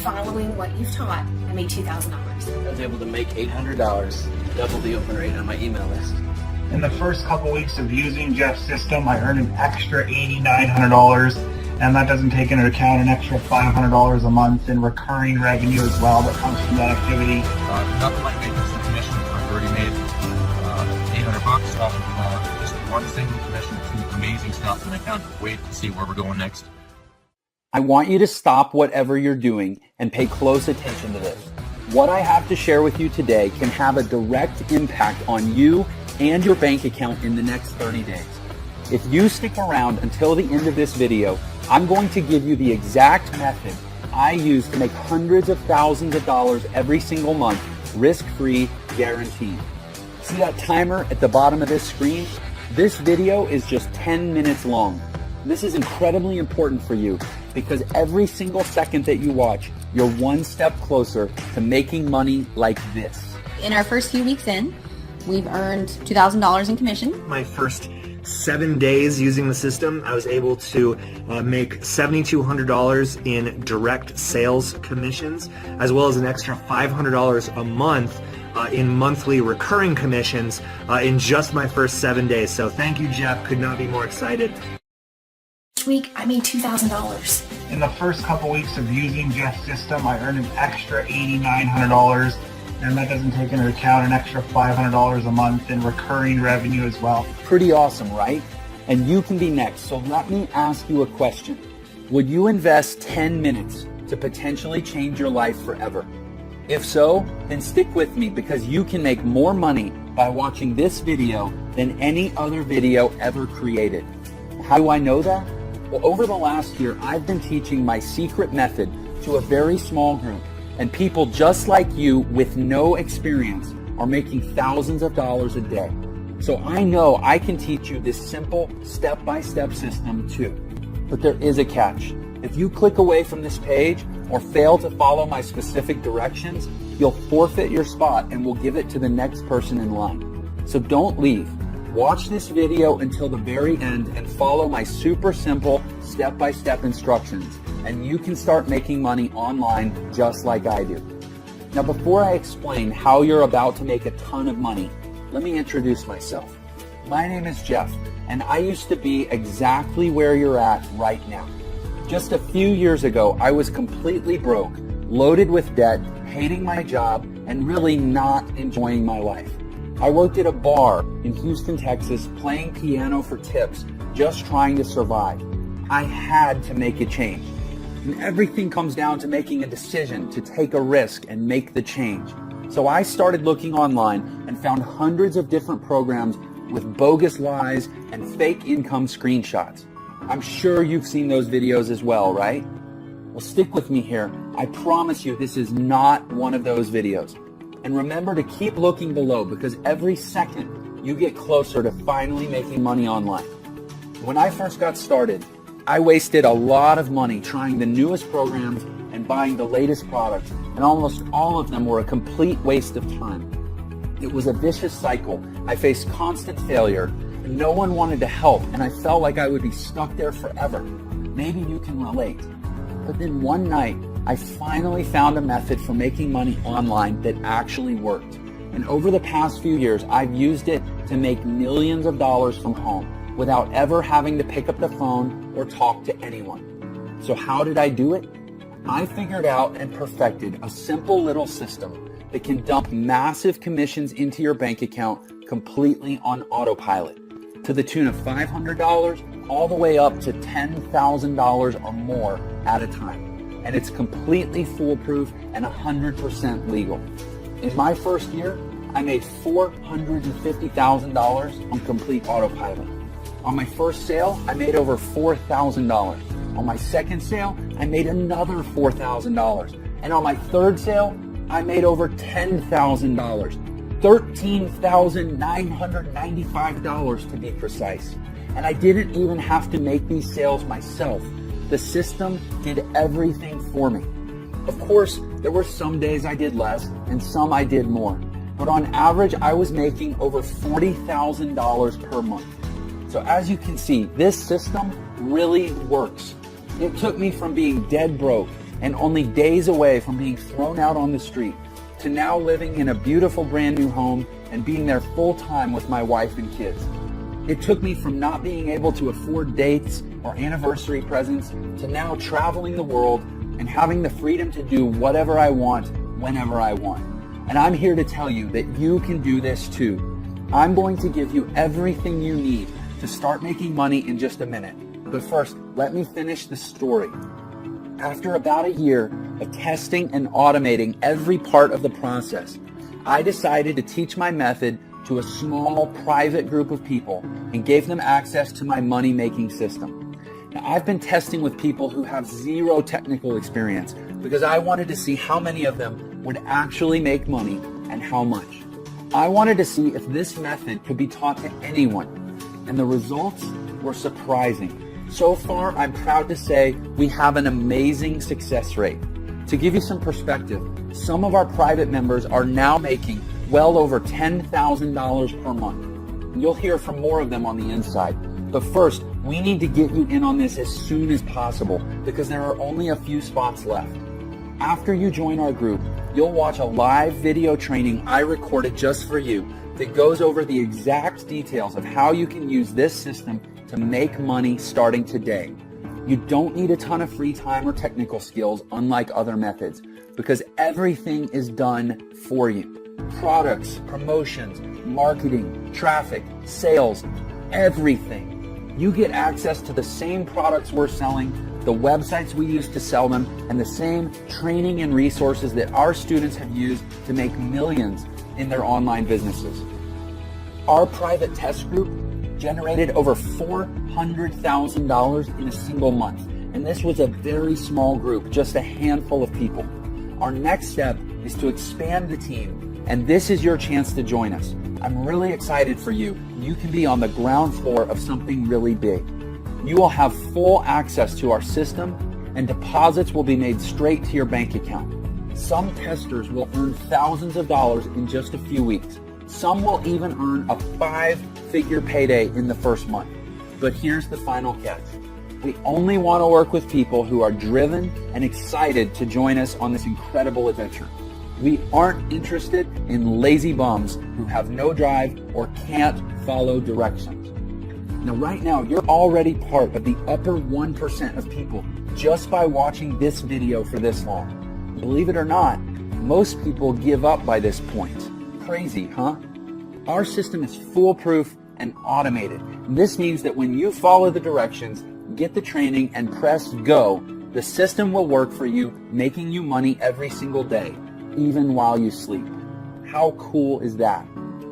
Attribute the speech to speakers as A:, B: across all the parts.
A: following what you've taught, I made $2,000.
B: I was able to make $800, double the open rate on my email list.
C: In the first couple weeks of using Jeff's system, I earned an extra $8,900, and that doesn't take into account an extra $500 a month in recurring revenue as well that comes from that activity.
D: Nothing like making some commission. I've already made $800 off of just one single commission. It's amazing stuff, and I can't wait to see where we're going next.
E: I want you to stop whatever you're doing and pay close attention to this. What I have to share with you today can have a direct impact on you and your bank account in the next 30 days. If you stick around until the end of this video, I'm going to give you the exact method I use to make hundreds of thousands of dollars every single month, risk-free, guaranteed. See that timer at the bottom of this screen? This video is just 10 minutes long. This is incredibly important for you because every single second that you watch, you're one step closer to making money like this.
F: In our first few weeks in, we've earned $2,000 in commission.
G: My first 7 days using the system, I was able to make $7,200 in direct sales commissions, as well as an extra $500 a month in monthly recurring commissions in just my first 7 days. So thank you, Jeff. Could not be more excited.
A: This week, I made $2,000.
C: In the first couple weeks of using Jeff's system, I earned an extra $8,900, and that doesn't take into account an extra $500 a month in recurring revenue as well.
E: Pretty awesome, right? And you can be next. So let me ask you a question. Would you invest 10 minutes to potentially change your life forever? If so, then stick with me because you can make more money by watching this video than any other video ever created. How do I know that? Well, over the last year, I've been teaching my secret method to a very small group, and people just like you with no experience are making thousands of dollars a day. So I know I can teach you this simple step-by-step system too. But there is a catch. If you click away from this page or fail to follow my specific directions, you'll forfeit your spot and we'll give it to the next person in line. So don't leave. Watch this video until the very end and follow my super simple step-by-step instructions, and you can start making money online just like I do. Now, before I explain how you're about to make a ton of money, let me introduce myself. My name is Jeff, and I used to be exactly where you're at right now. Just a few years ago, I was completely broke, loaded with debt, hating my job, and really not enjoying my life. I worked at a bar in Houston, Texas, playing piano for tips, just trying to survive. I had to make a change. And everything comes down to making a decision to take a risk and make the change. So I started looking online and found hundreds of different programs with bogus lies and fake income screenshots. I'm sure you've seen those videos as well, right? Well, stick with me here. I promise you this is not one of those videos. And remember to keep looking below because every second you get closer to finally making money online. When I first got started, I wasted a lot of money trying the newest programs and buying the latest products, and almost all of them were a complete waste of time. It was a vicious cycle. I faced constant failure, and no one wanted to help, and I felt like I would be stuck there forever. Maybe you can relate. But then one night, I finally found a method for making money online that actually worked. And over the past few years, I've used it to make millions of dollars from home without ever having to pick up the phone or talk to anyone. So how did I do it? I figured out and perfected a simple little system that can dump massive commissions into your bank account completely on autopilot to the tune of $500 all the way up to $10,000 or more at a time. And it's completely foolproof and 100% legal. In my first year, I made $450,000 on complete autopilot. On my first sale, I made over $4,000. On my second sale, I made another $4,000. And on my third sale, I made over $10,000. $13,995 to be precise. And I didn't even have to make these sales myself. The system did everything for me. Of course, there were some days I did less and some I did more. But on average, I was making over $40,000 per month. So as you can see, this system really works. It took me from being dead broke and only days away from being thrown out on the street, to now living in a beautiful brand new home and being there full time with my wife and kids. It took me from not being able to afford dates or anniversary presents to now traveling the world and having the freedom to do whatever I want, whenever I want. And I'm here to tell you that you can do this too. I'm going to give you everything you need to start making money in just a minute. But first, let me finish the story. After about a year of testing and automating every part of the process, I decided to teach my method to a small private group of people and gave them access to my money-making system. Now, I've been testing with people who have zero technical experience because I wanted to see how many of them would actually make money and how much. I wanted to see if this method could be taught to anyone, and the results were surprising. So far, I'm proud to say we have an amazing success rate. To give you some perspective, some of our private members are now making well over $10,000 per month. You'll hear from more of them on the inside. But first, we need to get you in on this as soon as possible because there are only a few spots left. After you join our group, you'll watch a live video training I recorded just for you that goes over the exact details of how you can use this system to make money starting today. You don't need a ton of free time or technical skills unlike other methods because everything is done for you. Products, promotions, marketing, traffic, sales, everything. You get access to the same products we're selling, the websites we use to sell them, and the same training and resources that our students have used to make millions in their online businesses. Our private test group generated over $400,000 in a single month, and this was a very small group, just a handful of people. Our next step is to expand the team, and this is your chance to join us. I'm really excited for you. You can be on the ground floor of something really big. You will have full access to our system, and deposits will be made straight to your bank account. Some testers will earn thousands of dollars in just a few weeks. Some will even earn a 5-figure payday in the first month. But here's the final catch. We only want to work with people who are driven and excited to join us on this incredible adventure. We aren't interested in lazy bums who have no drive or can't follow directions. Now, right now, you're already part of the upper 1% of people just by watching this video for this long. Believe it or not, most people give up by this point. Crazy, huh? Our system is foolproof and automated. This means that when you follow the directions, get the training, and press go, the system will work for you, making you money every single day, even while you sleep. How cool is that?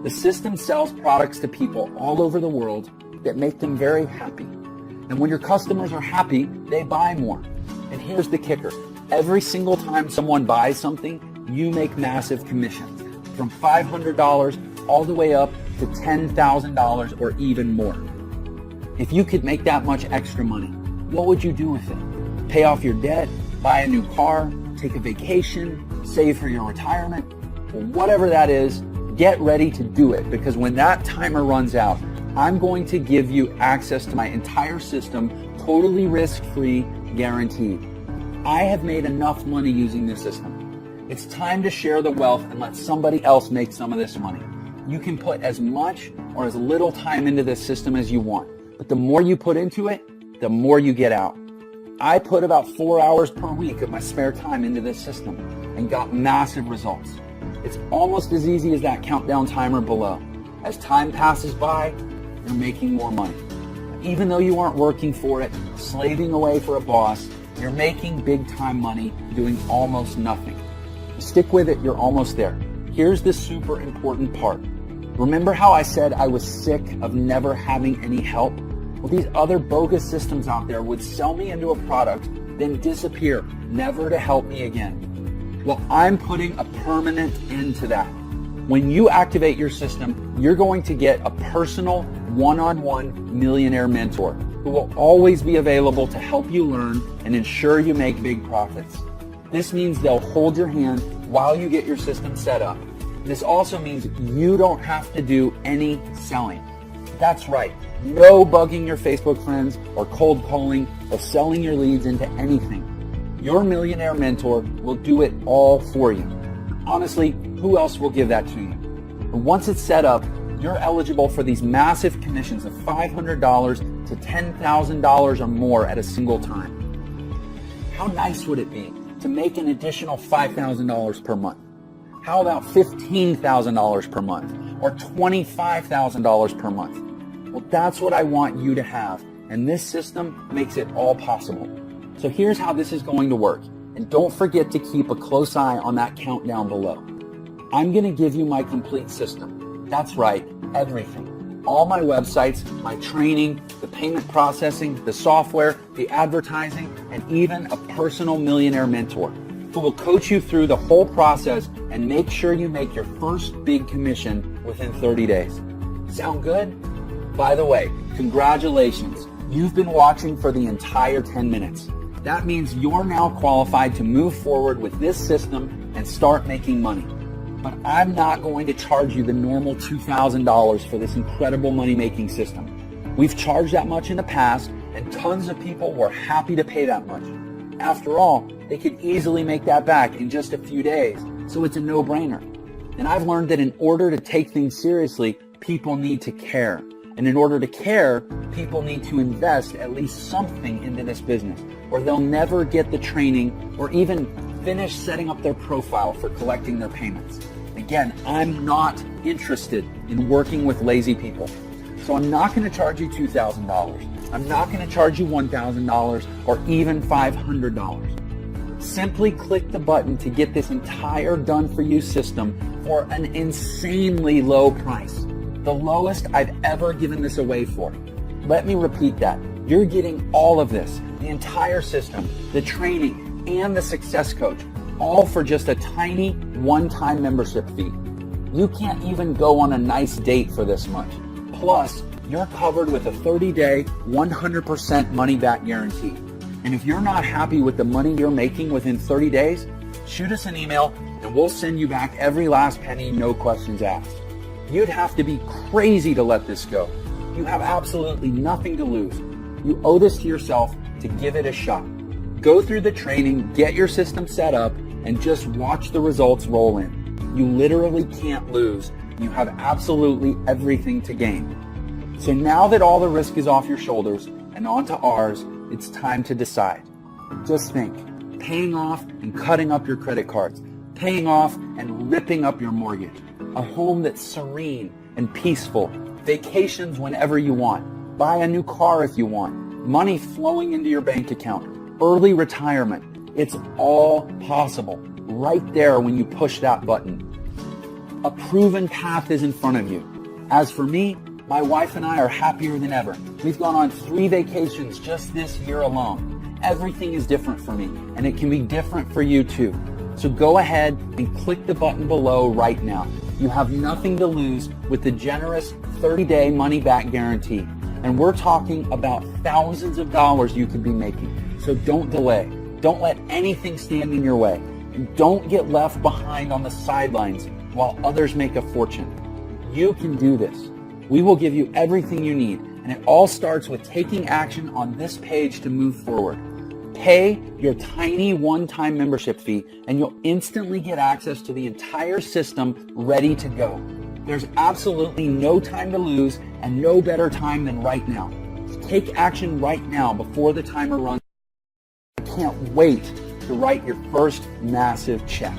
E: The system sells products to people all over the world that make them very happy. And when your customers are happy, they buy more. And here's the kicker. Every single time someone buys something, you make massive commissions, from $500 all the way up to $10,000 or even more. If you could make that much extra money, what would you do with it? Pay off your debt, buy a new car, take a vacation, save for your retirement? Well, whatever that is, get ready to do it, because when that timer runs out, I'm going to give you access to my entire system, totally risk-free, guaranteed. I have made enough money using this system. It's time to share the wealth and let somebody else make some of this money. You can put as much or as little time into this system as you want, but the more you put into it, the more you get out. I put about 4 hours per week of my spare time into this system and got massive results. It's almost as easy as that countdown timer below. As time passes by, you're making more money. Even though you aren't working for it, slaving away for a boss, you're making big time money doing almost nothing. Stick with it, you're almost there. Here's the super important part. Remember how I said I was sick of never having any help? Well, these other bogus systems out there would sell me into a product, then disappear, never to help me again. Well, I'm putting a permanent end to that. When you activate your system, you're going to get a personal one-on-one millionaire mentor who will always be available to help you learn and ensure you make big profits. This means they'll hold your hand while you get your system set up. This also means you don't have to do any selling. That's right, no bugging your Facebook friends or cold calling or selling your leads into anything. Your millionaire mentor will do it all for you. Honestly, who else will give that to you? And once it's set up, you're eligible for these massive commissions of $500 to $10,000 or more at a single time. How nice would it be to make an additional $5,000 per month? How about $15,000 per month or $25,000 per month? Well, that's what I want you to have, and this system makes it all possible. So here's how this is going to work, and don't forget to keep a close eye on that countdown below. I'm going to give you my complete system. That's right, everything. All my websites, my training, the payment processing, the software, the advertising, and even a personal millionaire mentor who will coach you through the whole process and make sure you make your first big commission within 30 days. Sound good? By the way, congratulations. You've been watching for the entire 10 minutes. That means you're now qualified to move forward with this system and start making money. But I'm not going to charge you the normal $2,000 for this incredible money-making system. We've charged that much in the past, and tons of people were happy to pay that much. After all, they could easily make that back in just a few days, so it's a no-brainer. And I've learned that in order to take things seriously, people need to care. And in order to care, people need to invest at least something into this business, or they'll never get the training or even finish setting up their profile for collecting their payments. Again, I'm not interested in working with lazy people. So I'm not going to charge you $2,000. I'm not going to charge you $1,000 or even $500. Simply click the button to get this entire done-for-you system for an insanely low price. The lowest I've ever given this away for. Let me repeat that. You're getting all of this, the entire system, the training, and the success coach, all for just a tiny one-time membership fee. You can't even go on a nice date for this much. Plus, you're covered with a 30-day, 100% money-back guarantee. And if you're not happy with the money you're making within 30 days, shoot us an email and we'll send you back every last penny, no questions asked. You'd have to be crazy to let this go. You have absolutely nothing to lose. You owe this to yourself to give it a shot. Go through the training, get your system set up, and just watch the results roll in. You literally can't lose. You have absolutely everything to gain. So now that all the risk is off your shoulders and onto ours, it's time to decide. Just think, paying off and cutting up your credit cards, paying off and ripping up your mortgage, a home that's serene and peaceful, vacations whenever you want, buy a new car if you want, money flowing into your bank account, early retirement. It's all possible right there when you push that button. A proven path is in front of you. As for me, my wife and I are happier than ever. We've gone on 3 vacations just this year alone. Everything is different for me, and it can be different for you too. So go ahead and click the button below right now. You have nothing to lose with the generous 30-day money-back guarantee. And we're talking about thousands of dollars you could be making. So don't delay. Don't let anything stand in your way. And don't get left behind on the sidelines while others make a fortune. You can do this. We will give you everything you need. And it all starts with taking action on this page to move forward. Pay your tiny one-time membership fee and you'll instantly get access to the entire system ready to go. There's absolutely no time to lose and no better time than right now. Take action right now before the timer runs. I can't wait to write your first massive check.